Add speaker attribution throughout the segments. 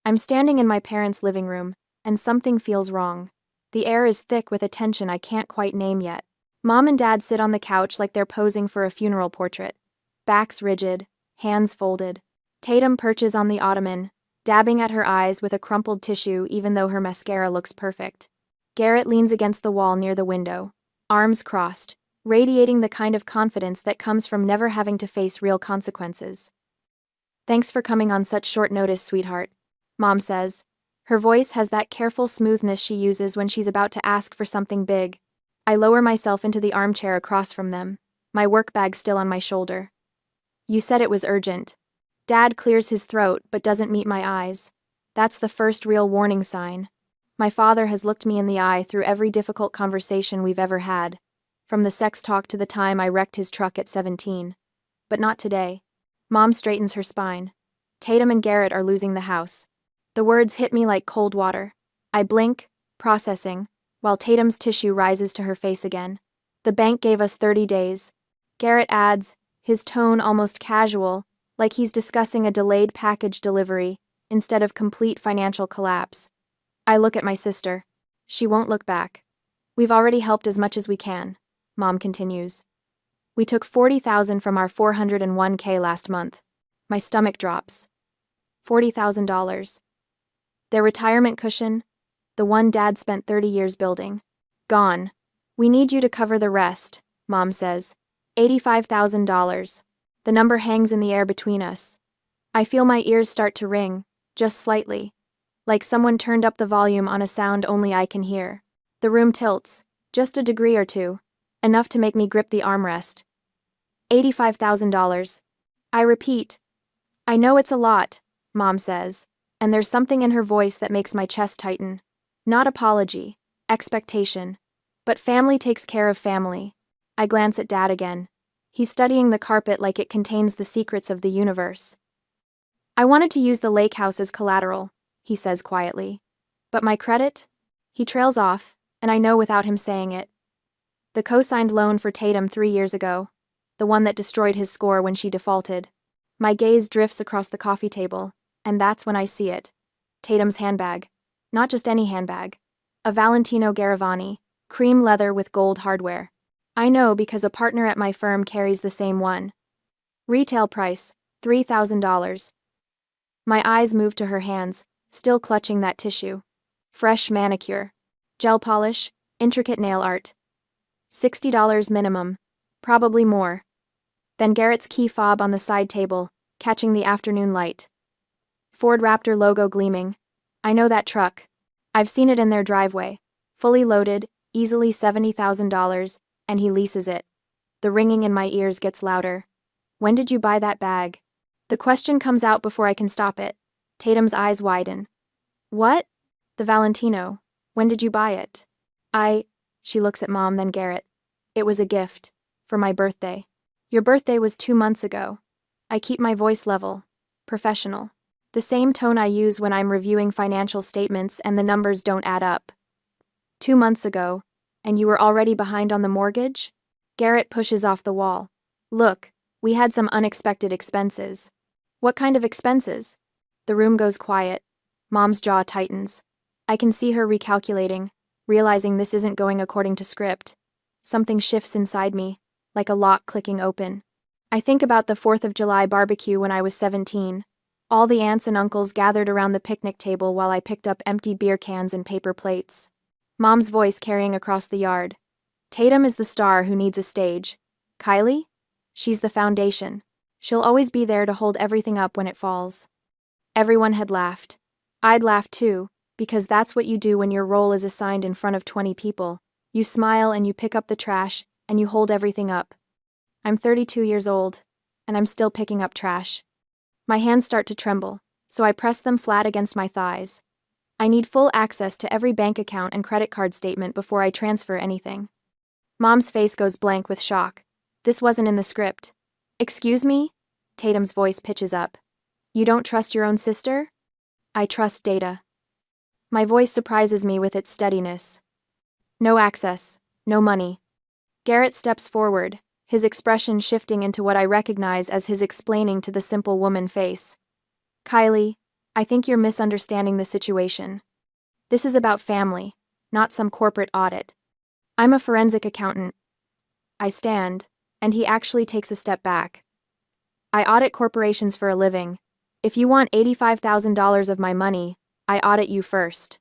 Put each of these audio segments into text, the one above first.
Speaker 1: I'm standing in my parents' living room, and something feels wrong. The air is thick with a tension I can't quite name yet. Mom and Dad sit on the couch like they're posing for a funeral portrait. Backs rigid, hands folded. Tatum perches on the ottoman, dabbing at her eyes with a crumpled tissue even though her mascara looks perfect. Garrett leans against the wall near the window, arms crossed, radiating the kind of confidence that comes from never having to face real consequences. "Thanks for coming on such short notice, sweetheart," Mom says. Her voice has that careful smoothness she uses when she's about to ask for something big. I lower myself into the armchair across from them, my work bag still on my shoulder. "You said it was urgent." Dad clears his throat but doesn't meet my eyes. That's the first real warning sign. My father has looked me in the eye through every difficult conversation we've ever had, from the sex talk to the time I wrecked his truck at 17. But not today. Mom straightens her spine. "Tatum and Garrett are losing the house." The words hit me like cold water. I blink, processing, while Tatum's tissue rises to her face again. "The bank gave us 30 days. Garrett adds, his tone almost casual, like he's discussing a delayed package delivery instead of complete financial collapse. I look at my sister. She won't look back. "We've already helped as much as we can," Mom continues. "We took $40,000 from our $401K last month." My stomach drops. $40,000. Their retirement cushion, the one Dad spent 30 years building, gone. "We need you to cover the rest," Mom says. $85,000. The number hangs in the air between us. I feel my ears start to ring, just slightly, like someone turned up the volume on a sound only I can hear. The room tilts, just a degree or two, enough to make me grip the armrest. $85,000. I repeat. "I know it's a lot," Mom says, and there's something in her voice that makes my chest tighten. Not apology, expectation, but family takes care of family. I glance at Dad again. He's studying the carpet like it contains the secrets of the universe. "I wanted to use the lake house as collateral," he says quietly. "But my credit?" He trails off, and I know without him saying it. The co-signed loan for Tatum 3 years ago, the one that destroyed his score when she defaulted. My gaze drifts across the coffee table, and that's when I see it. Tatum's handbag. Not just any handbag. A Valentino Garavani, cream leather with gold hardware. I know because a partner at my firm carries the same one. Retail price, $3,000. My eyes move to her hands, still clutching that tissue. Fresh manicure. Gel polish, intricate nail art. $60 minimum. Probably more. Then Garrett's key fob on the side table, catching the afternoon light. Ford Raptor logo gleaming. I know that truck. I've seen it in their driveway. Fully loaded, easily $70,000, and he leases it. The ringing in my ears gets louder. "When did you buy that bag?" The question comes out before I can stop it. Tatum's eyes widen. "What?" "The Valentino. When did you buy it?" She looks at Mom, then Garrett. "It was a gift. For my birthday." "Your birthday was 2 months ago." I keep my voice level. Professional. The same tone I use when I'm reviewing financial statements and the numbers don't add up. 2 months ago, and you were already behind on the mortgage? Garrett pushes off the wall. "Look, we had some unexpected expenses." "What kind of expenses?" The room goes quiet. Mom's jaw tightens. I can see her recalculating, realizing this isn't going according to script. Something shifts inside me, like a lock clicking open. I think about the 4th of July barbecue when I was 17. All the aunts and uncles gathered around the picnic table while I picked up empty beer cans and paper plates. Mom's voice carrying across the yard. "Tatum is the star who needs a stage. Kylie? She's the foundation. She'll always be there to hold everything up when it falls." Everyone had laughed. I'd laughed too, because that's what you do when your role is assigned in front of 20 people. You smile and you pick up the trash, and you hold everything up. I'm 32 years old, and I'm still picking up trash. My hands start to tremble, so I press them flat against my thighs. I need full access to every bank account and credit card statement before I transfer anything. Mom's face goes blank with shock. This wasn't in the script. "Excuse me?" Tatum's voice pitches up. "You don't trust your own sister?" "I trust data." My voice surprises me with its steadiness. "No access, no money." Garrett steps forward, his expression shifting into what I recognize as his explaining to the simple woman face. "Kylie, I think you're misunderstanding the situation. This is about family, not some corporate audit. I'm a forensic accountant. I stand, and he actually takes a step back. I audit corporations for a living. If you want $85,000 of my money, I audit you first.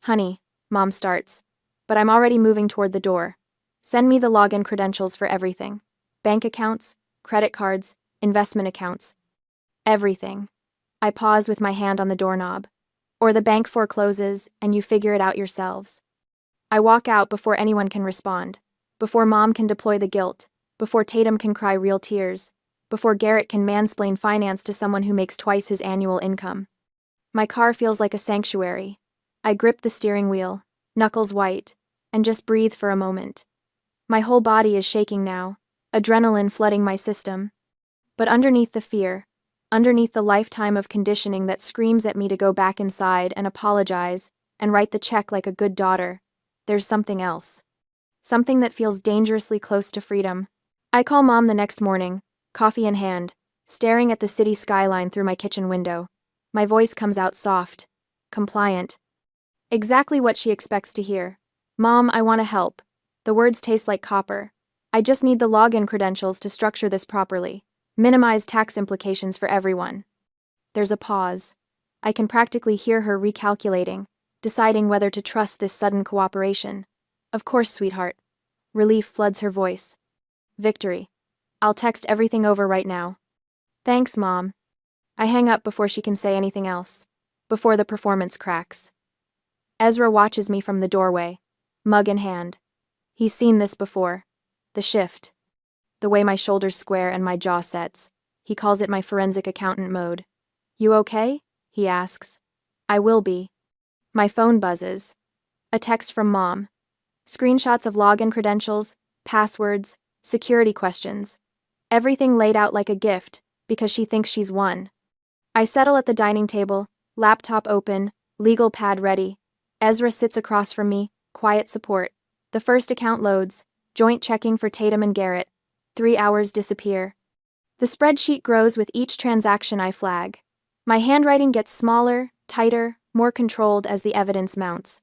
Speaker 1: Honey, Mom starts, but I'm already moving toward the door. Send me the login credentials for everything. Bank accounts, credit cards, investment accounts. Everything. I pause with my hand on the doorknob. Or the bank forecloses, and you figure it out yourselves. I walk out before anyone can respond, before Mom can deploy the guilt, before Tatum can cry real tears, before Garrett can mansplain finance to someone who makes twice his annual income. My car feels like a sanctuary. I grip the steering wheel, knuckles white, and just breathe for a moment. My whole body is shaking now, adrenaline flooding my system. But underneath the fear, underneath the lifetime of conditioning that screams at me to go back inside and apologize and write the check like a good daughter, there's something else. Something that feels dangerously close to freedom. I call Mom the next morning, coffee in hand, staring at the city skyline through my kitchen window. My voice comes out soft, compliant. Exactly what she expects to hear. Mom, I want to help. The words taste like copper. I just need the login credentials to structure this properly. Minimize tax implications for everyone. There's a pause. I can practically hear her recalculating, deciding whether to trust this sudden cooperation. Of course, sweetheart. Relief floods her voice. Victory. I'll text everything over right now. Thanks, Mom. I hang up before she can say anything else, before the performance cracks. Ezra watches me from the doorway, mug in hand. He's seen this before. The shift. The way my shoulders square and my jaw sets. He calls it my forensic accountant mode. You okay? He asks. I will be. My phone buzzes. A text from Mom. Screenshots of login credentials, passwords, security questions. Everything laid out like a gift, because she thinks she's won. I settle at the dining table, laptop open, legal pad ready. Ezra sits across from me, quiet support. The first account loads, joint checking for Tatum and Garrett. 3 hours disappear. The spreadsheet grows with each transaction I flag. My handwriting gets smaller, tighter, more controlled as the evidence mounts.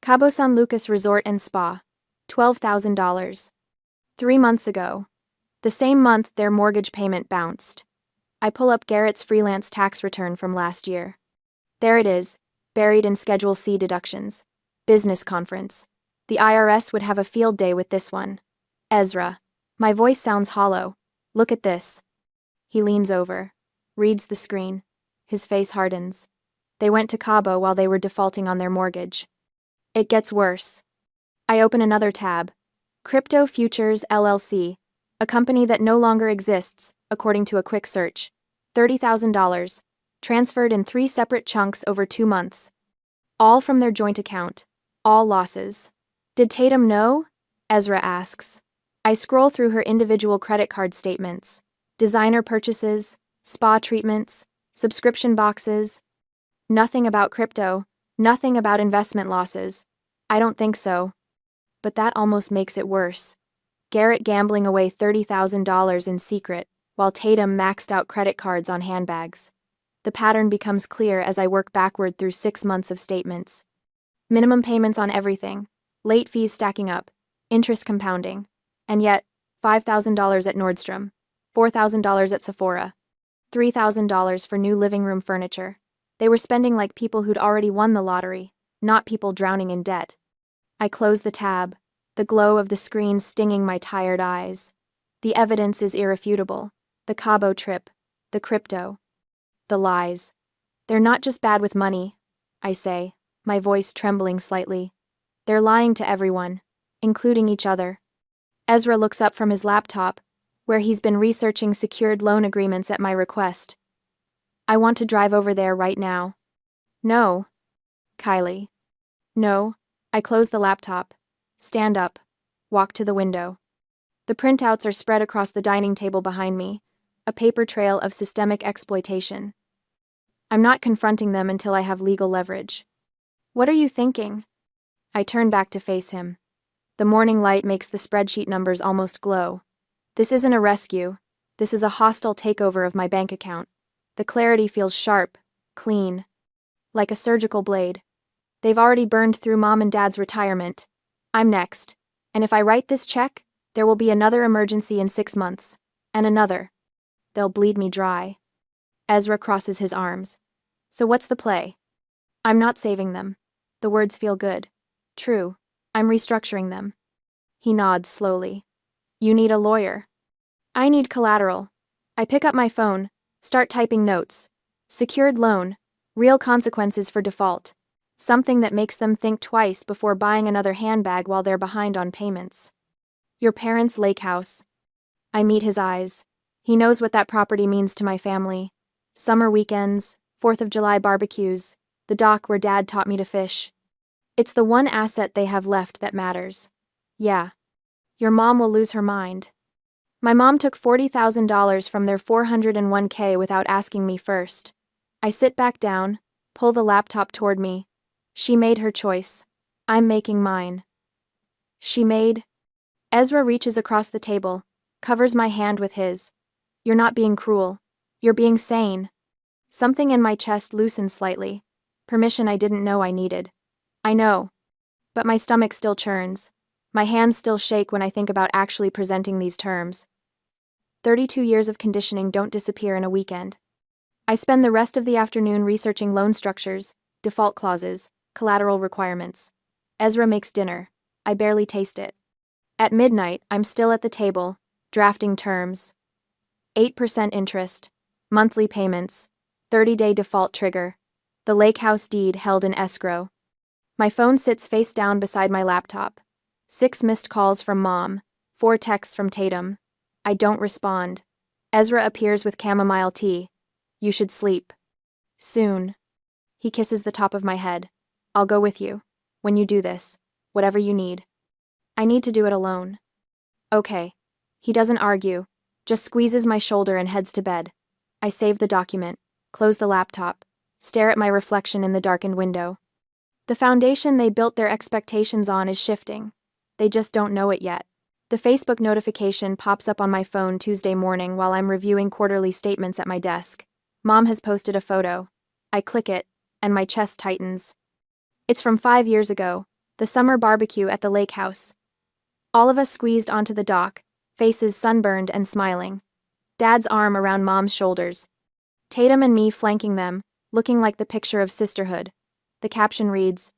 Speaker 1: Cabo San Lucas Resort and Spa. $12,000. 3 months ago. The same month their mortgage payment bounced. I pull up Garrett's freelance tax return from last year. There it is, buried in Schedule C deductions. Business conference. The IRS would have a field day with this one. Ezra. My voice sounds hollow. Look at this. He leans over, reads the screen. His face hardens. They went to Cabo while they were defaulting on their mortgage. It gets worse. I open another tab. Crypto Futures LLC, a company that no longer exists, according to a quick search. $30,000, transferred in 3 separate chunks over 2 months. All from their joint account. All losses. Did Tatum know? Ezra asks. I scroll through her individual credit card statements. Designer purchases, spa treatments, subscription boxes. Nothing about crypto, nothing about investment losses. I don't think so. But that almost makes it worse. Garrett gambling away $30,000 in secret, while Tatum maxed out credit cards on handbags. The pattern becomes clear as I work backward through 6 months of statements. Minimum payments on everything, late fees stacking up, interest compounding, and yet, $5,000 at Nordstrom, $4,000 at Sephora, $3,000 for new living room furniture. They were spending like people who'd already won the lottery, not people drowning in debt. I close the tab, the glow of the screen stinging my tired eyes. The evidence is irrefutable. The Cabo trip, the crypto, the lies. They're not just bad with money, I say, my voice trembling slightly. They're lying to everyone, including each other. Ezra looks up from his laptop, where he's been researching secured loan agreements at my request. I want to drive over there right now. No. Kylie. No. I close the laptop, stand up, walk to the window. The printouts are spread across the dining table behind me, a paper trail of systemic exploitation. I'm not confronting them until I have legal leverage. What are you thinking? I turn back to face him. The morning light makes the spreadsheet numbers almost glow. This isn't a rescue. This is a hostile takeover of my bank account. The clarity feels sharp, clean, like a surgical blade. They've already burned through Mom and Dad's retirement. I'm next. And if I write this check, there will be another emergency in 6 months. And another. They'll bleed me dry. Ezra crosses his arms. So what's the play? I'm not saving them. The words feel good. True. I'm restructuring them. He nods slowly. You need a lawyer. I need collateral. I pick up my phone, start typing notes. Secured loan. Real consequences for default. Something that makes them think twice before buying another handbag while they're behind on payments. Your parents' lake house. I meet his eyes. He knows what that property means to my family. Summer weekends, 4th of July barbecues, the dock where Dad taught me to fish. It's the one asset they have left that matters. Yeah. Your mom will lose her mind. My mom took $40,000 from their 401k without asking me first. I sit back down, pull the laptop toward me. She made her choice. I'm making mine. She made... Ezra reaches across the table, covers my hand with his. You're not being cruel. You're being sane. Something in my chest loosens slightly. Permission I didn't know I needed. I know. But my stomach still churns. My hands still shake when I think about actually presenting these terms. 32 years of conditioning don't disappear in a weekend. I spend the rest of the afternoon researching loan structures, default clauses, collateral requirements. Ezra makes dinner. I barely taste it. At midnight, I'm still at the table, drafting terms. 8% interest, monthly payments, 30-day default trigger, the lake house deed held in escrow. My phone sits face down beside my laptop. 6 missed calls from Mom, 4 texts from Tatum. I don't respond. Ezra appears with chamomile tea. You should sleep. Soon. He kisses the top of my head. I'll go with you. When you do this. Whatever you need. I need to do it alone. Okay. He doesn't argue, just squeezes my shoulder and heads to bed. I save the document, close the laptop, stare at my reflection in the darkened window. The foundation they built their expectations on is shifting. They just don't know it yet. The Facebook notification pops up on my phone Tuesday morning while I'm reviewing quarterly statements at my desk. Mom has posted a photo. I click it, and my chest tightens. It's from 5 years ago, the summer barbecue at the lake house. All of us squeezed onto the dock, faces sunburned and smiling. Dad's arm around Mom's shoulders. Tatum and me flanking them, looking like the picture of sisterhood. The caption reads,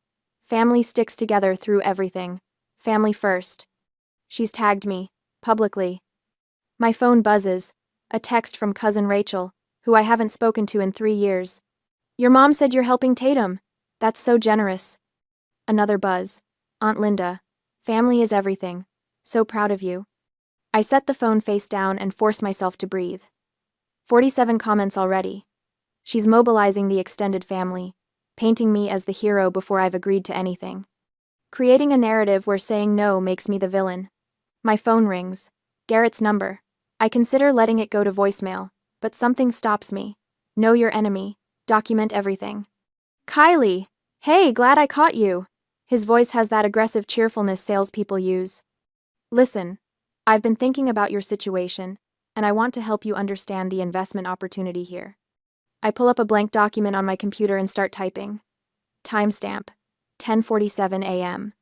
Speaker 1: "Family sticks together through everything. Family first." She's tagged me, publicly. My phone buzzes, a text from cousin Rachel, who I haven't spoken to in 3 years. Your mom said you're helping Tatum. That's so generous. Another buzz. Aunt Linda. Family is everything. So proud of you. I set the phone face down and force myself to breathe. 47 comments already. She's mobilizing the extended family, painting me as the hero before I've agreed to anything. Creating a narrative where saying no makes me the villain. My phone rings. Garrett's number. I consider letting it go to voicemail, but something stops me. Know your enemy. Document everything. Kylie! Hey, glad I caught you. His voice has that aggressive cheerfulness salespeople use. Listen, I've been thinking about your situation, and I want to help you understand the investment opportunity here. I pull up a blank document on my computer and start typing. Timestamp, 10:47 a.m.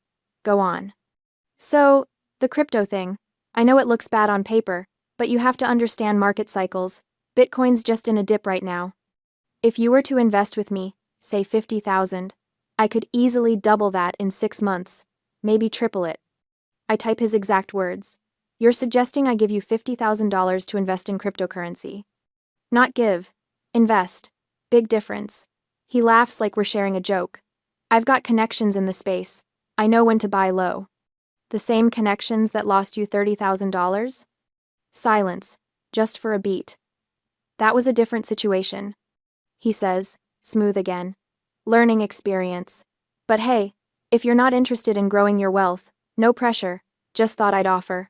Speaker 1: Go on. So, the crypto thing. I know it looks bad on paper, but you have to understand market cycles. Bitcoin's just in a dip right now. If you were to invest with me, say 50,000, I could easily double that in 6 months, maybe triple it. I type his exact words. You're suggesting I give you $50,000 to invest in cryptocurrency. Not give. Invest. Big difference. He laughs like we're sharing a joke. I've got connections in the space. I know when to buy low. The same connections that lost you $30,000? Silence, just for a beat. That was a different situation. He says, smooth again. Learning experience. But hey, if you're not interested in growing your wealth, no pressure, just thought I'd offer.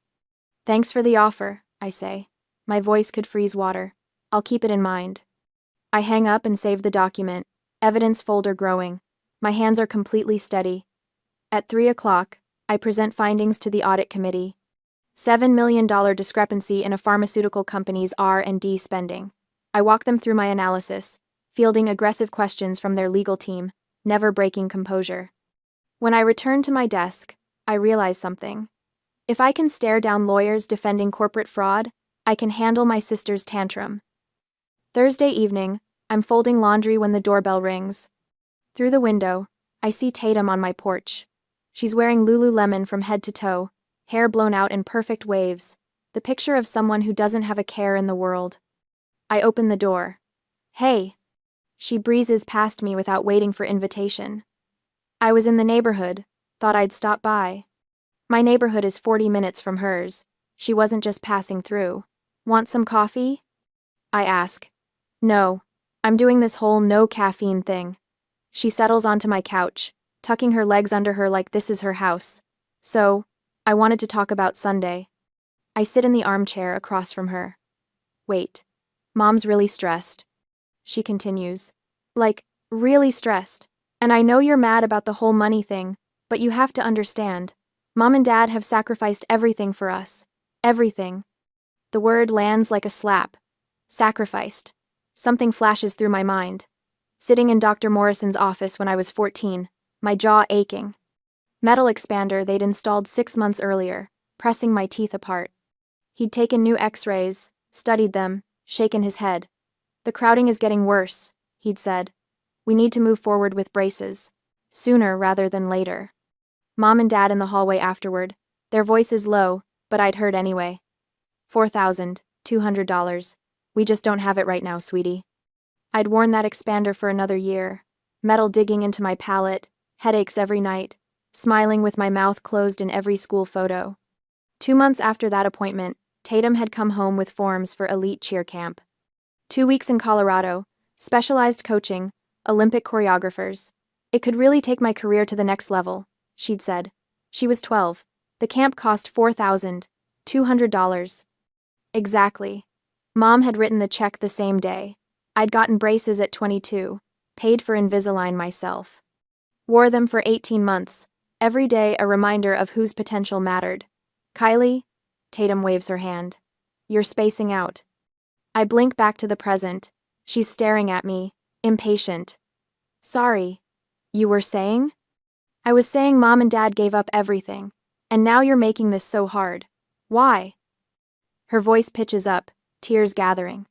Speaker 1: Thanks for the offer, I say. My voice could freeze water. I'll keep it in mind. I hang up and save the document, evidence folder growing. My hands are completely steady. At 3 o'clock, I present findings to the audit committee. $7 million discrepancy in a pharmaceutical company's R&D spending. I walk them through my analysis, fielding aggressive questions from their legal team, never breaking composure. When I return to my desk, I realize something. If I can stare down lawyers defending corporate fraud, I can handle my sister's tantrum. Thursday evening, I'm folding laundry when the doorbell rings. Through the window, I see Tatum on my porch. She's wearing Lululemon from head to toe, hair blown out in perfect waves, the picture of someone who doesn't have a care in the world. I open the door. Hey! She breezes past me without waiting for invitation. I was in the neighborhood, thought I'd stop by. My neighborhood is 40 minutes from hers. She wasn't just passing through. Want some coffee? I ask. No, I'm doing this whole no caffeine thing. She settles onto my couch, tucking her legs under her like this is her house. So, I wanted to talk about Sunday. I sit in the armchair across from her. Wait, Mom's really stressed. She continues. Like, really stressed. And I know you're mad about the whole money thing, but you have to understand. Mom and Dad have sacrificed everything for us. Everything. The word lands like a slap. Sacrificed. Something flashes through my mind. Sitting in Dr. Morrison's office when I was 14, my jaw aching. Metal expander they'd installed 6 months earlier, pressing my teeth apart. He'd taken new x-rays, studied them, shaken his head. The crowding is getting worse, he'd said. We need to move forward with braces. Sooner rather than later. Mom and Dad in the hallway afterward, their voices low, but I'd heard anyway. $4,200. We just don't have it right now, sweetie. I'd worn that expander for another year, metal digging into my palate, headaches every night, smiling with my mouth closed in every school photo. 2 months after that appointment, Tatum had come home with forms for elite cheer camp. 2 weeks in Colorado, specialized coaching, Olympic choreographers. It could really take my career to the next level, she'd said. She was 12. The camp cost $4,200. Exactly. Mom had written the check the same day. I'd gotten braces at 22, paid for Invisalign myself. Wore them for 18 months, every day a reminder of whose potential mattered. Kylie? Tatum waves her hand. You're spacing out. I blink back to the present. She's staring at me, impatient. Sorry. You were saying? I was saying Mom and Dad gave up everything, and now you're making this so hard. Why? Her voice pitches up, tears gathering.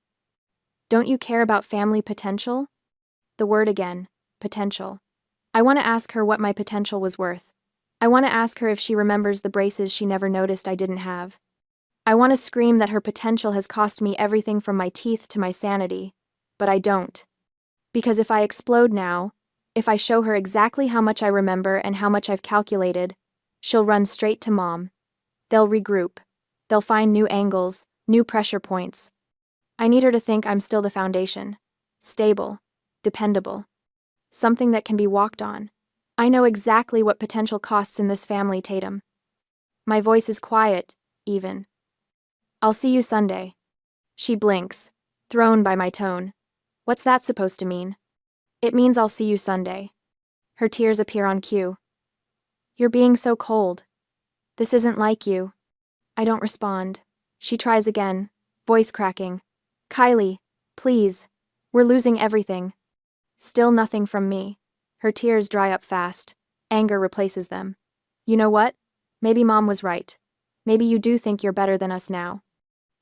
Speaker 1: Don't you care about family potential? The word again, potential. I want to ask her what my potential was worth. I want to ask her if she remembers the braces she never noticed I didn't have. I want to scream that her potential has cost me everything from my teeth to my sanity, but I don't. Because if I explode now, if I show her exactly how much I remember and how much I've calculated, she'll run straight to Mom. They'll regroup. They'll find new angles, new pressure points. I need her to think I'm still the foundation. Stable. Dependable. Something that can be walked on. I know exactly what potential costs in this family, Tatum. My voice is quiet, even. I'll see you Sunday. She blinks, thrown by my tone. What's that supposed to mean? It means I'll see you Sunday. Her tears appear on cue. You're being so cold. This isn't like you. I don't respond. She tries again, voice cracking. Kylie, please. We're losing everything. Still nothing from me. Her tears dry up fast. Anger replaces them. You know what? Maybe Mom was right. Maybe you do think you're better than us now.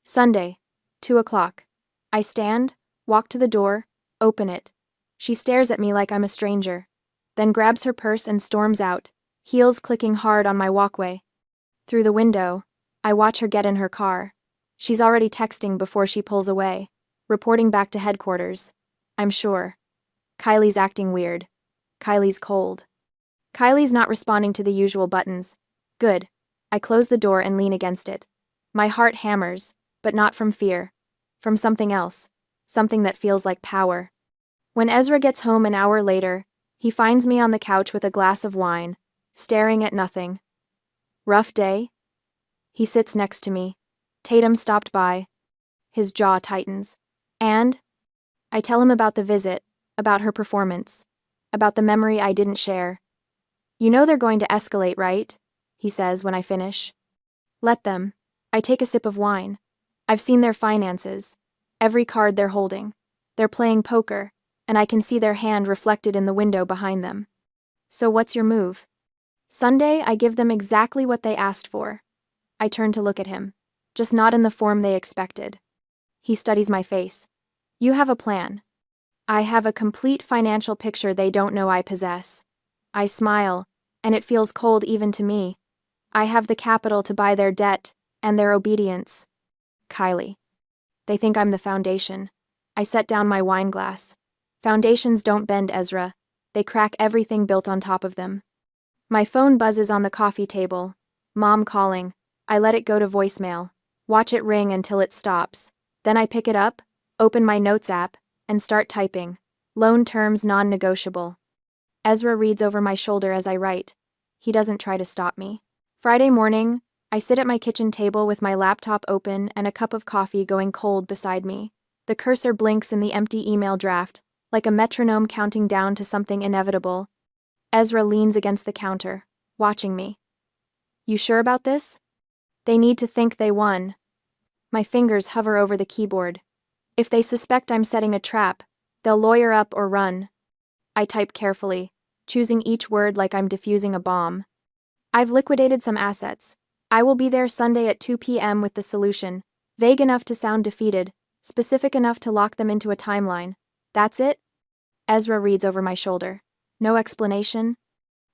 Speaker 1: Sunday, 2 o'clock. I stand, walk to the door, open it. She stares at me like I'm a stranger, then grabs her purse and storms out, heels clicking hard on my walkway. Through the window, I watch her get in her car. She's already texting before she pulls away, reporting back to headquarters. I'm sure. Kylie's acting weird. Kylie's cold. Kylie's not responding to the usual buttons. Good. I close the door and lean against it. My heart hammers, but not from fear. From something else. Something that feels like power. When Ezra gets home an hour later, he finds me on the couch with a glass of wine, staring at nothing. Rough day? He sits next to me. Tatum stopped by. His jaw tightens. And? I tell him about the visit, about her performance, about the memory I didn't share. You know they're going to escalate, right? He says when I finish. Let them. I take a sip of wine. I've seen their finances. Every card they're holding. They're playing poker. and I can see their hand reflected in the window behind them. So what's your move? Sunday, I give them exactly what they asked for. I turn to look at him, just not in the form they expected. He studies my face. You have a plan. I have a complete financial picture they don't know I possess. I smile, and it feels cold even to me. I have the capital to buy their debt and their obedience. Kylie. They think I'm the foundation. I set down my wine glass. Foundations don't bend, Ezra. They crack everything built on top of them. My phone buzzes on the coffee table. Mom calling. I let it go to voicemail. Watch it ring until it stops. Then I pick it up, open my notes app, and start typing. Loan terms non-negotiable. Ezra reads over my shoulder as I write. He doesn't try to stop me. Friday morning, I sit at my kitchen table with my laptop open and a cup of coffee going cold beside me. The cursor blinks in the empty email draft, like a metronome counting down to something inevitable. Ezra leans against the counter, watching me. You sure about this? They need to think they won. My fingers hover over the keyboard. If they suspect I'm setting a trap, they'll lawyer up or run. I type carefully, choosing each word like I'm defusing a bomb. I've liquidated some assets. I will be there Sunday at 2 p.m. with the solution, vague enough to sound defeated, specific enough to lock them into a timeline. That's it? Ezra reads over my shoulder. No explanation?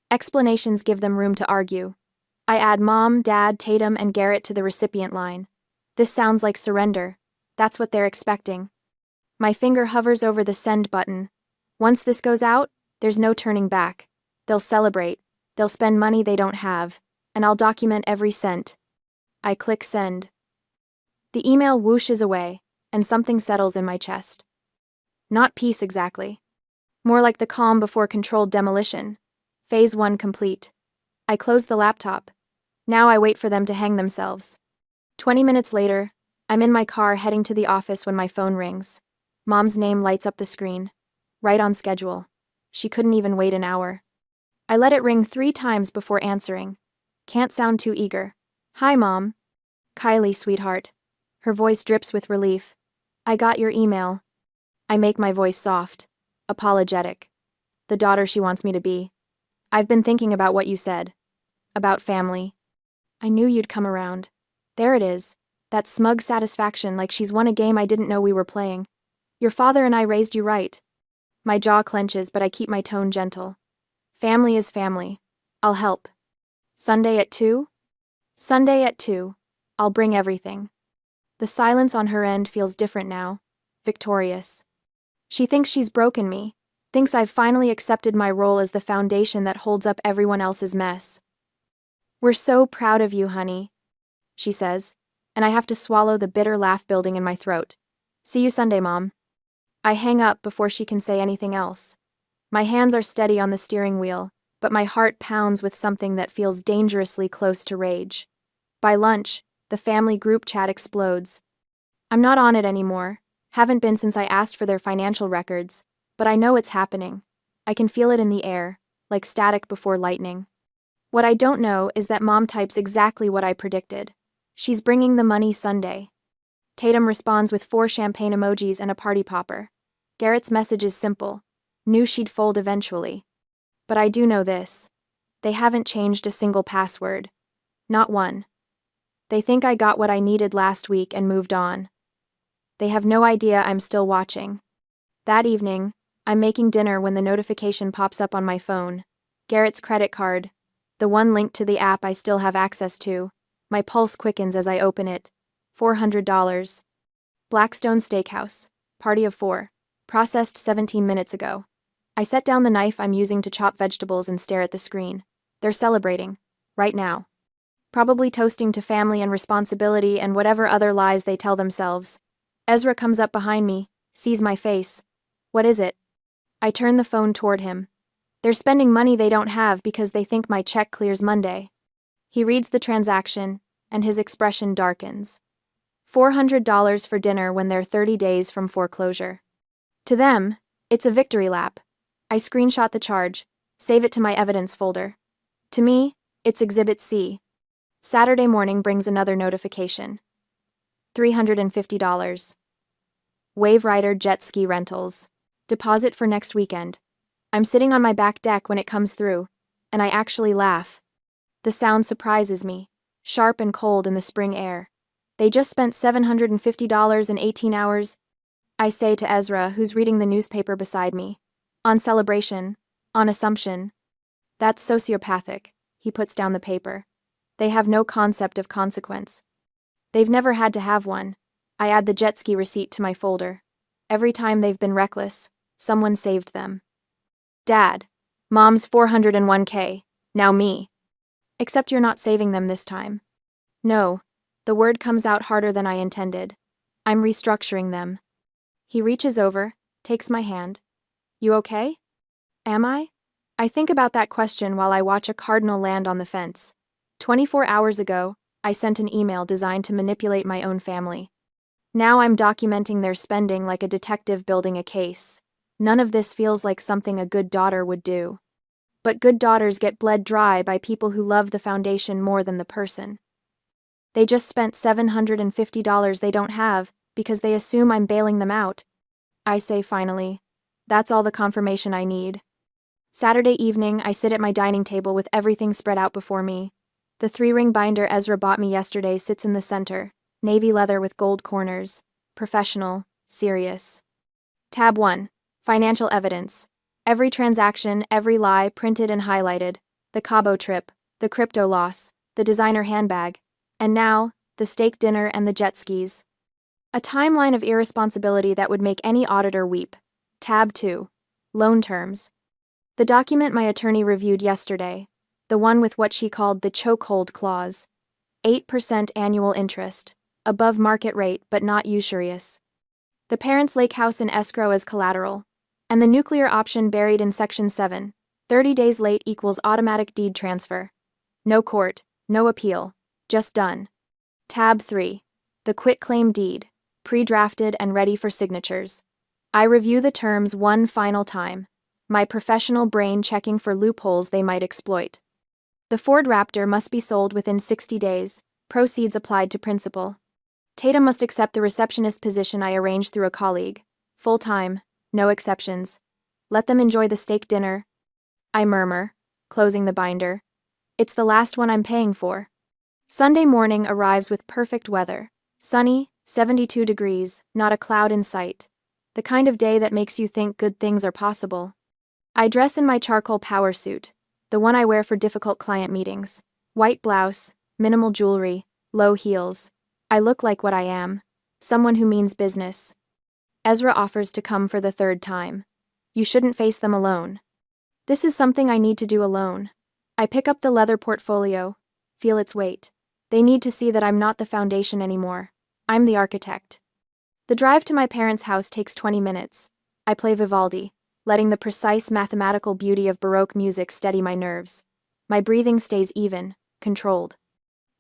Speaker 1: Explanations give them room to argue. I add Mom, Dad, Tatum, and Garrett to the recipient line. This sounds like surrender. That's what they're expecting. My finger hovers over the send button. Once this goes out, there's no turning back. They'll celebrate. They'll spend money they don't have, and I'll document every cent. I click send. The email whooshes away, and something settles in my chest. Not peace exactly. More like the calm before controlled demolition. Phase 1 complete. I close the laptop. Now I wait for them to hang themselves. 20 minutes later, I'm in my car heading to the office when my phone rings. Mom's name lights up the screen. Right on schedule. She couldn't even wait an hour. I let it ring 3 times before answering. Can't sound too eager. Hi, Mom. Kylie, sweetheart. Her voice drips with relief. I got your email. I make my voice soft, apologetic. The daughter she wants me to be. I've been thinking about what you said. About family. I knew you'd come around. There it is. That smug satisfaction like she's won a game I didn't know we were playing. Your father and I raised you right. My jaw clenches, but I keep my tone gentle. Family is family. I'll help. Sunday at 2? Sunday at 2. I'll bring everything. The silence on her end feels different now. Victorious. She thinks she's broken me. Thinks I've finally accepted my role as the foundation that holds up everyone else's mess. We're so proud of you, honey, she says, and I have to swallow the bitter laugh building in my throat. See you Sunday, Mom. I hang up before she can say anything else. My hands are steady on the steering wheel, but my heart pounds with something that feels dangerously close to rage. By lunch, the family group chat explodes. I'm not on it anymore. Haven't been since I asked for their financial records, but I know it's happening. I can feel it in the air, like static before lightning. What I don't know is that Mom types exactly what I predicted. She's bringing the money Sunday. Tatum responds with 4 champagne emojis and a party popper. Garrett's message is simple. Knew she'd fold eventually. But I do know this. They haven't changed a single password. Not one. They think I got what I needed last week and moved on. They have no idea I'm still watching. That evening, I'm making dinner when the notification pops up on my phone. Garrett's credit card. The one linked to the app I still have access to. My pulse quickens as I open it. $400. Blackstone Steakhouse. Party of 4. Processed 17 minutes ago. I set down the knife I'm using to chop vegetables and stare at the screen. They're celebrating. Right now. Probably toasting to family and responsibility and whatever other lies they tell themselves. Ezra comes up behind me, sees my face. What is it? I turn the phone toward him. They're spending money they don't have because they think my check clears Monday. He reads the transaction, and his expression darkens. $400 for dinner when they're 30 days from foreclosure. To them, it's a victory lap. I screenshot the charge, save it to my evidence folder. To me, it's Exhibit C. Saturday morning brings another notification. $350. Wave Rider Jet Ski Rentals. Deposit for next weekend. I'm sitting on my back deck when it comes through, and I actually laugh. The sound surprises me, sharp and cold in the spring air. They just spent $750 in 18 hours, I say to Ezra, who's reading the newspaper beside me. On celebration, on assumption. That's sociopathic. He puts down the paper. They have no concept of consequence. They've never had to have one. I add the jet ski receipt to my folder. Every time they've been reckless, someone saved them. Dad, Mom's 401k, now me. Except you're not saving them this time. No, the word comes out harder than I intended. I'm restructuring them. He reaches over, takes my hand. You okay? Am I? I think about that question while I watch a cardinal land on the fence. 24 hours ago, I sent an email designed to manipulate my own family. Now I'm documenting their spending like a detective building a case. None of this feels like something a good daughter would do. But good daughters get bled dry by people who love the foundation more than the person. They just spent $750 they don't have because they assume I'm bailing them out. I say finally, that's all the confirmation I need. Saturday evening, I sit at my dining table with everything spread out before me. The 3-ring binder Ezra bought me yesterday sits in the center, navy leather with gold corners. Professional, serious. Tab 1. Financial evidence. Every transaction, every lie printed and highlighted. The Cabo trip, the crypto loss, the designer handbag, and now, the steak dinner and the jet skis. A timeline of irresponsibility that would make any auditor weep. Tab 2. Loan terms. The document my attorney reviewed yesterday, the one with what she called the chokehold clause. 8% annual interest, above market rate but not usurious. The parents' lake house in escrow as collateral, and the nuclear option buried in Section 7, 30 days late equals automatic deed transfer. No court, no appeal, just done. Tab 3. The quitclaim deed, pre-drafted and ready for signatures. I review the terms one final time, my professional brain checking for loopholes they might exploit. The Ford Raptor must be sold within 60 days, proceeds applied to principal. Tatum must accept the receptionist position I arranged through a colleague. Full-time, no exceptions. Let them enjoy the steak dinner. I murmur, closing the binder. It's the last one I'm paying for. Sunday morning arrives with perfect weather. Sunny, 72 degrees, not a cloud in sight. The kind of day that makes you think good things are possible. I dress in my charcoal power suit, the one I wear for difficult client meetings. White blouse, minimal jewelry, low heels. I look like what I am, someone who means business. Ezra offers to come for the 3rd time. You shouldn't face them alone. This is something I need to do alone. I pick up the leather portfolio, feel its weight. They need to see that I'm not the foundation anymore. I'm the architect. The drive to my parents' house takes 20 minutes. I play Vivaldi, letting the precise mathematical beauty of Baroque music steady my nerves. My breathing stays even, controlled.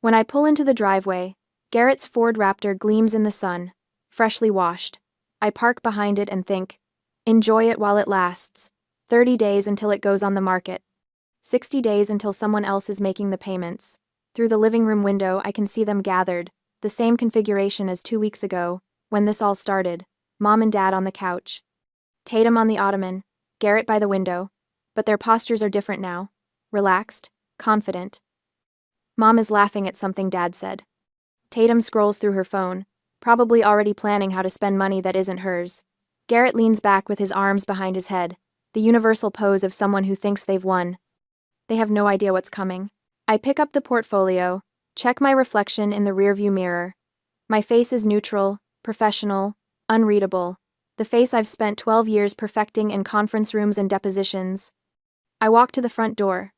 Speaker 1: When I pull into the driveway, Garrett's Ford Raptor gleams in the sun, freshly washed. I park behind it and think, enjoy it while it lasts. 30 days until it goes on the market. 60 days until someone else is making the payments. Through the living room window, I can see them gathered, the same configuration as 2 weeks ago, when this all started. Mom and Dad on the couch. Tatum on the ottoman, Garrett by the window, but their postures are different now. Relaxed, confident. Mom is laughing at something Dad said. Tatum scrolls through her phone, probably already planning how to spend money that isn't hers. Garrett leans back with his arms behind his head, the universal pose of someone who thinks they've won. They have no idea what's coming. I pick up the portfolio, check my reflection in the rearview mirror. My face is neutral, professional, unreadable. The face I've spent 12 years perfecting in conference rooms and depositions. I walk to the front door.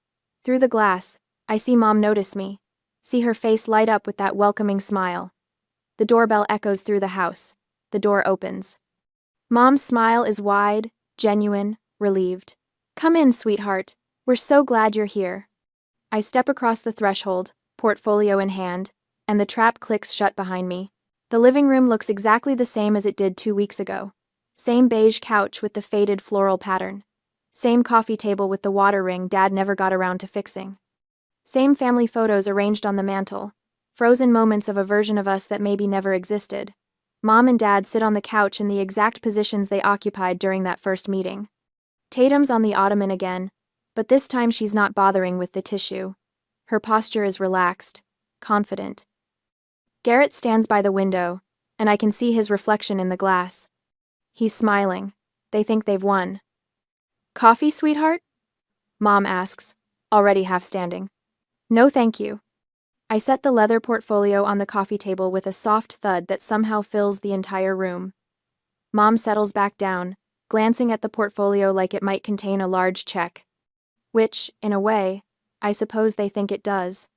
Speaker 1: Through the glass, I see Mom notice me, see her face light up with that welcoming smile. The doorbell echoes through the house. The door opens. Mom's smile is wide, genuine, relieved. Come in, sweetheart. We're so glad you're here. I step across the threshold, portfolio in hand, and the trap clicks shut behind me. The living room looks exactly the same as it did 2 weeks ago. Same beige couch with the faded floral pattern. Same coffee table with the water ring Dad never got around to fixing. Same family photos arranged on the mantel, frozen moments of a version of us that maybe never existed. Mom and Dad sit on the couch in the exact positions they occupied during that first meeting. Tatum's on the ottoman again, but this time she's not bothering with the tissue. Her posture is relaxed, confident. Garrett stands by the window, and I can see his reflection in the glass. He's smiling. They think they've won. "Coffee, sweetheart?" Mom asks, already half standing. "No, thank you." I set the leather portfolio on the coffee table with a soft thud that somehow fills the entire room. Mom settles back down, glancing at the portfolio like it might contain a large check. Which, in a way, I suppose they think it does.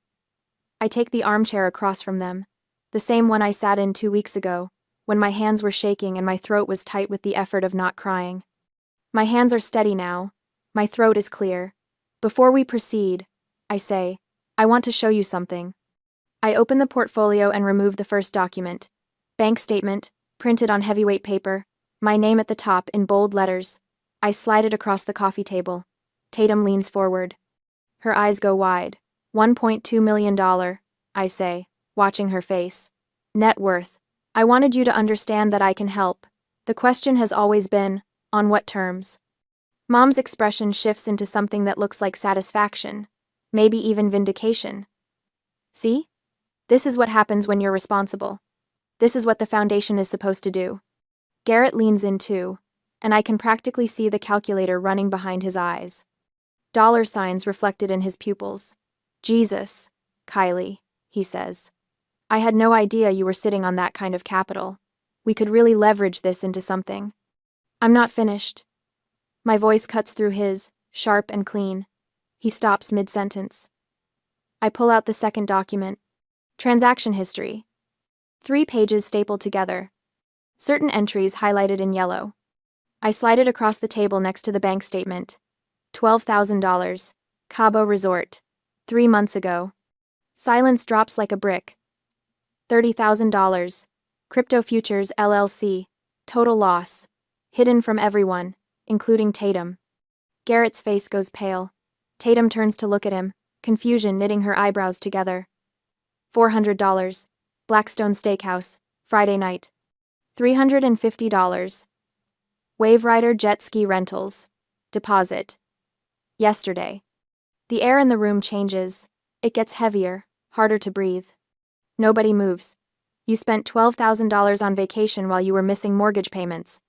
Speaker 1: I take the armchair across from them, the same one I sat in 2 weeks ago, when my hands were shaking and my throat was tight with the effort of not crying. My hands are steady now. My throat is clear. "Before we proceed," I say, "I want to show you something." I open the portfolio and remove the first document. Bank statement, printed on heavyweight paper, my name at the top in bold letters. I slide it across the coffee table. Tatum leans forward. Her eyes go wide. $1.2 million, I say, watching her face. Net worth. I wanted you to understand that I can help. The question has always been, on what terms? Mom's expression shifts into something that looks like satisfaction, maybe even vindication. See? This is what happens when you're responsible. This is what the foundation is supposed to do. Garrett leans in too, and I can practically see the calculator running behind his eyes. Dollar signs reflected in his pupils. "Jesus, Kylie," he says. "I had no idea you were sitting on that kind of capital. We could really leverage this into something." I'm not finished. My voice cuts through his, sharp and clean. He stops mid-sentence. I pull out the second document. Transaction history. 3 pages stapled together. Certain entries highlighted in yellow. I slide it across the table next to the bank statement. $12,000. Cabo Resort. 3 months ago. Silence drops like a brick. $30,000. Crypto Futures LLC. Total loss. Hidden from everyone, including Tatum. Garrett's face goes pale. Tatum turns to look at him, confusion knitting her eyebrows together. $400. Blackstone Steakhouse, Friday night. $350. Wave Rider Jet Ski Rentals. Deposit. Yesterday. The air in the room changes. It gets heavier, harder to breathe. Nobody moves. You spent $12,000 on vacation while you were missing mortgage payments.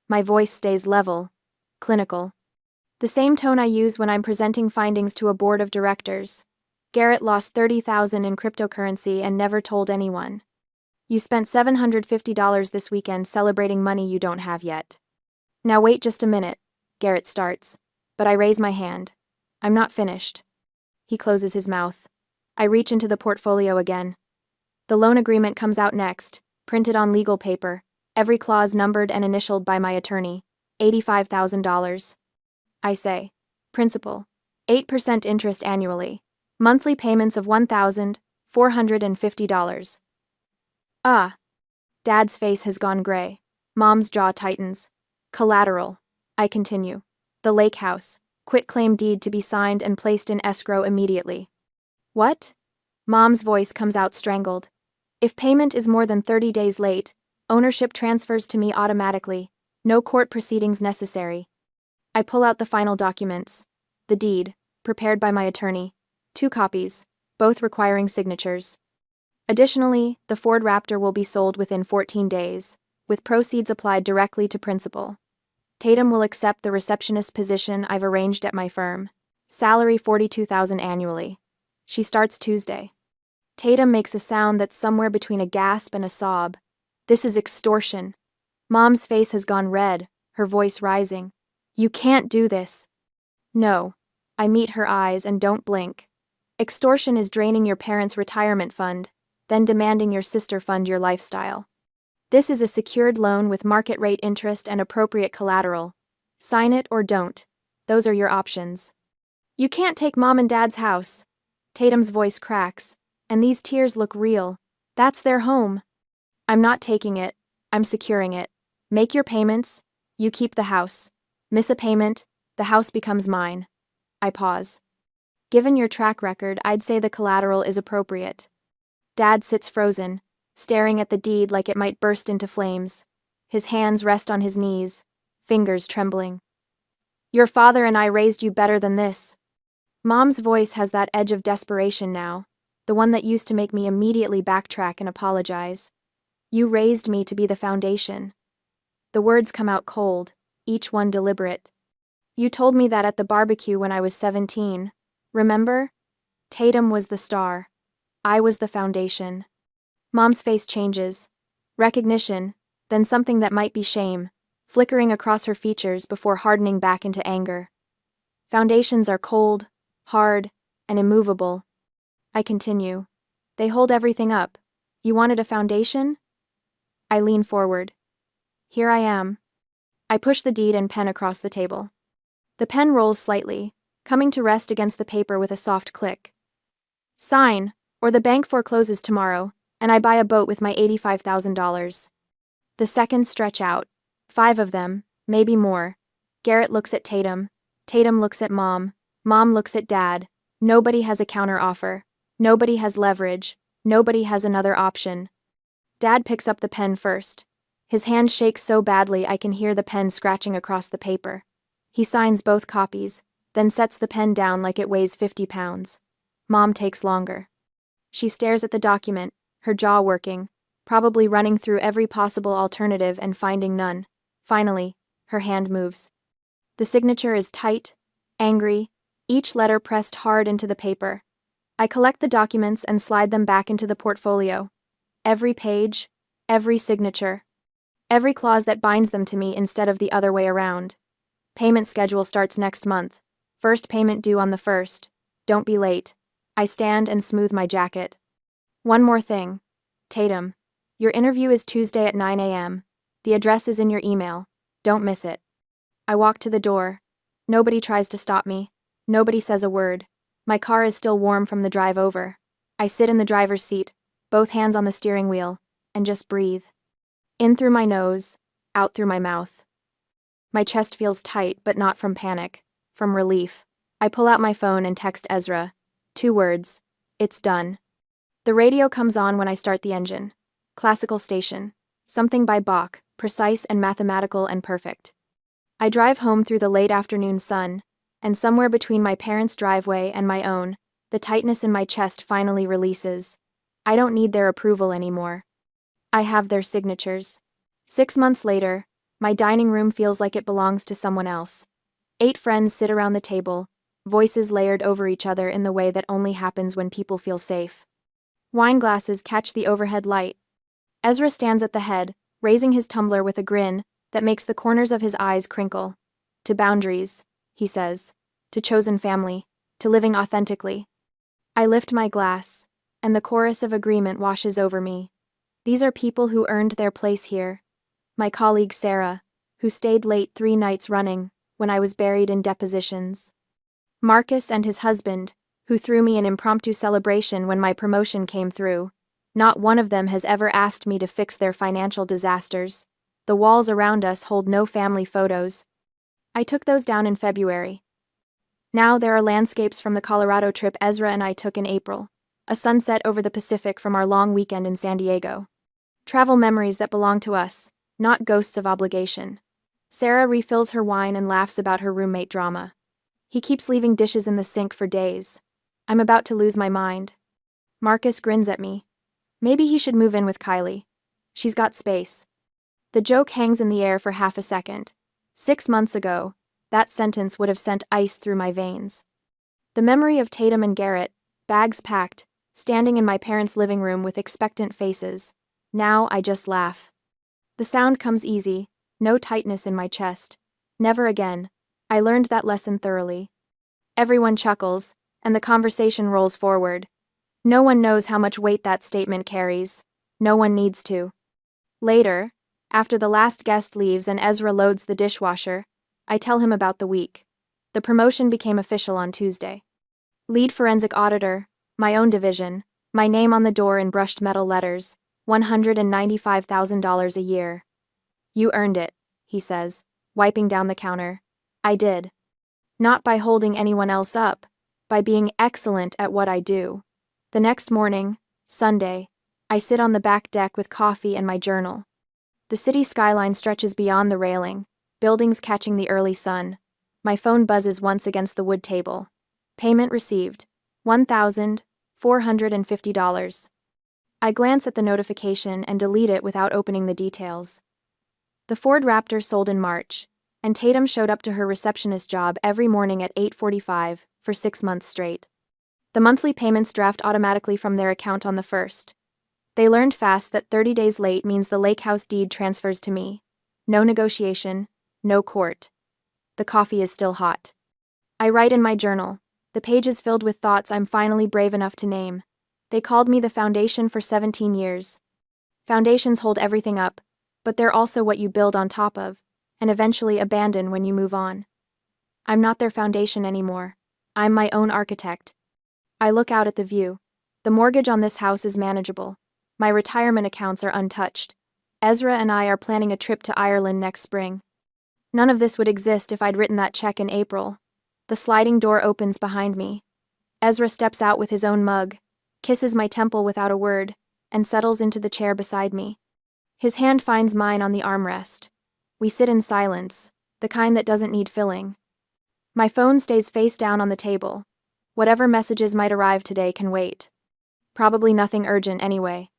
Speaker 1: My voice stays level, clinical. The same tone I use when I'm presenting findings to a board of directors. Garrett lost $30,000 in cryptocurrency and never told anyone. You spent $750 this weekend celebrating money you don't have yet. Now wait just a minute, Garrett starts, but I raise my hand. I'm not finished. He closes his mouth. I reach into the portfolio again. The loan agreement comes out next, printed on legal paper, every clause numbered and initialed by my attorney. $85,000. I say. Principal. 8% interest annually. Monthly payments of $1,450. Ah. Dad's face has gone gray. Mom's jaw tightens. Collateral. I continue. The lake house. Quitclaim deed to be signed and placed in escrow immediately. What? Mom's voice comes out strangled. If payment is more than 30 days late, ownership transfers to me automatically. No court proceedings necessary. I pull out the final documents. The deed, prepared by my attorney. 2 copies, both requiring signatures. Additionally, the Ford Raptor will be sold within 14 days, with proceeds applied directly to principal. Tatum will accept the receptionist position I've arranged at my firm. Salary $42,000 annually. She starts Tuesday. Tatum makes a sound that's somewhere between a gasp and a sob. This is extortion. Mom's face has gone red, her voice rising. You can't do this. No. I meet her eyes and don't blink. Extortion is draining your parents' retirement fund, then demanding your sister fund your lifestyle. This is a secured loan with market rate interest and appropriate collateral. Sign it or don't. Those are your options. You can't take Mom and Dad's house. Tatum's voice cracks, and these tears look real. That's their home. I'm not taking it. I'm securing it. Make your payments. You keep the house. Miss a payment. The house becomes mine. I pause. Given your track record, I'd say the collateral is appropriate. Dad sits frozen, staring at the deed like it might burst into flames. His hands rest on his knees, fingers trembling. Your father and I raised you better than this. Mom's voice has that edge of desperation now, the one that used to make me immediately backtrack and apologize. You raised me to be the foundation. The words come out cold, each one deliberate. You told me that at the barbecue when I was 17. Remember? Tatum was the star. I was the foundation. Mom's face changes. Recognition, then something that might be shame, flickering across her features before hardening back into anger. Foundations are cold, hard, and immovable. I continue. They hold everything up. You wanted a foundation? I lean forward. Here I am. I push the deed and pen across the table. The pen rolls slightly, coming to rest against the paper with a soft click. Sign, or the bank forecloses tomorrow, and I buy a boat with my $85,000. The seconds stretch out. 5 of them, maybe more. Garrett looks at Tatum. Tatum looks at Mom. Mom looks at Dad. Nobody has a counteroffer. Nobody has leverage. Nobody has another option. Dad picks up the pen first. His hand shakes so badly I can hear the pen scratching across the paper. He signs both copies, then sets the pen down like it weighs 50 pounds. Mom takes longer. She stares at the document, her jaw working, probably running through every possible alternative and finding none. Finally, her hand moves. The signature is tight, angry, each letter pressed hard into the paper. I collect the documents and slide them back into the portfolio. Every page, every signature, every clause that binds them to me instead of the other way around. Payment schedule starts next month. First payment due on the 1st. Don't be late. I stand and smooth my jacket. One more thing. Tatum, your interview is Tuesday at 9 a.m. The address is in your email. Don't miss it. I walk to the door. Nobody tries to stop me. Nobody says a word. My car is still warm from the drive over. I sit in the driver's seat, both hands on the steering wheel, and just breathe. In through my nose, out through my mouth. My chest feels tight, but not from panic, from relief. I pull out my phone and text Ezra. 2 words. It's done. The radio comes on when I start the engine. Classical station. Something by Bach, precise and mathematical and perfect. I drive home through the late afternoon sun, and somewhere between my parents' driveway and my own, the tightness in my chest finally releases. I don't need their approval anymore. I have their signatures. 6 months later, my dining room feels like it belongs to someone else. 8 friends sit around the table, voices layered over each other in the way that only happens when people feel safe. Wine glasses catch the overhead light. Ezra stands at the head, raising his tumbler with a grin that makes the corners of his eyes crinkle. To boundaries, he says. To chosen family. To living authentically. I lift my glass, and the chorus of agreement washes over me. These are people who earned their place here. My colleague Sarah, who stayed late 3 nights running when I was buried in depositions. Marcus and his husband, who threw me an impromptu celebration when my promotion came through. Not one of them has ever asked me to fix their financial disasters. The walls around us hold no family photos. I took those down in February. Now there are landscapes from the Colorado trip Ezra and I took in April. A sunset over the Pacific from our long weekend in San Diego. Travel memories that belong to us, not ghosts of obligation. Sarah refills her wine and laughs about her roommate drama. He keeps leaving dishes in the sink for days. I'm about to lose my mind. Marcus grins at me. Maybe he should move in with Kylie. She's got space. The joke hangs in the air for half a second. 6 months ago, that sentence would have sent ice through my veins. The memory of Tatum and Garrett, bags packed, standing in my parents' living room with expectant faces. Now I just laugh. The sound comes easy, no tightness in my chest. Never again. I learned that lesson thoroughly. Everyone chuckles, and the conversation rolls forward. No one knows how much weight that statement carries. No one needs to. Later, after the last guest leaves and Ezra loads the dishwasher, I tell him about the week. The promotion became official on Tuesday. Lead forensic auditor, my own division, my name on the door in brushed metal letters, $195,000 a year. You earned it, he says, wiping down the counter. I did. Not by holding anyone else up, by being excellent at what I do. The next morning, Sunday, I sit on the back deck with coffee and my journal. The city skyline stretches beyond the railing, buildings catching the early sun. My phone buzzes once against the wood table. Payment received. $1,450. I glance at the notification and delete it without opening the details. The Ford Raptor sold in March, and Tatum showed up to her receptionist job every morning at 8:45 for 6 months straight. The monthly payments draft automatically from their account on the 1st. They learned fast that 30 days late means the lake house deed transfers to me. No negotiation, no court. The coffee is still hot. I write in my journal, the pages filled with thoughts I'm finally brave enough to name. They called me the foundation for 17 years. Foundations hold everything up, but they're also what you build on top of, and eventually abandon when you move on. I'm not their foundation anymore. I'm my own architect. I look out at the view. The mortgage on this house is manageable. My retirement accounts are untouched. Ezra and I are planning a trip to Ireland next spring. None of this would exist if I'd written that check in April. The sliding door opens behind me. Ezra steps out with his own mug, kisses my temple without a word, and settles into the chair beside me. His hand finds mine on the armrest. We sit in silence, the kind that doesn't need filling. My phone stays face down on the table. Whatever messages might arrive today can wait. Probably nothing urgent anyway.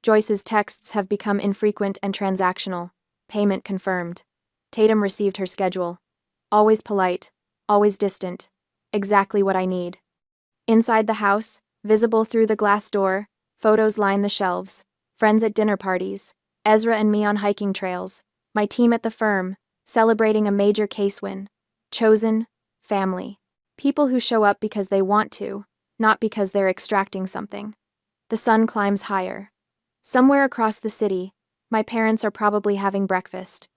Speaker 1: Joyce's texts have become infrequent and transactional. Payment confirmed. Tatum received her schedule. Always polite, always distant. Exactly what I need. Inside the house, visible through the glass door, photos line the shelves. Friends at dinner parties. Ezra and me on hiking trails. My team at the firm, celebrating a major case win. Chosen, family. People who show up because they want to, not because they're extracting something. The sun climbs higher. Somewhere across the city, my parents are probably having breakfast.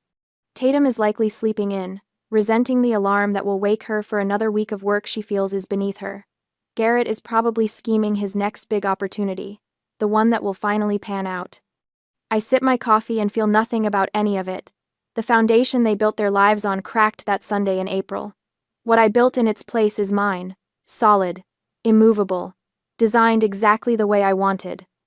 Speaker 1: Tatum is likely sleeping in, resenting the alarm that will wake her for another week of work she feels is beneath her. Garrett is probably scheming his next big opportunity, the one that will finally pan out. I sip my coffee and feel nothing about any of it. The foundation they built their lives on cracked that Sunday in April. What I built in its place is mine, solid, immovable, designed exactly the way I wanted.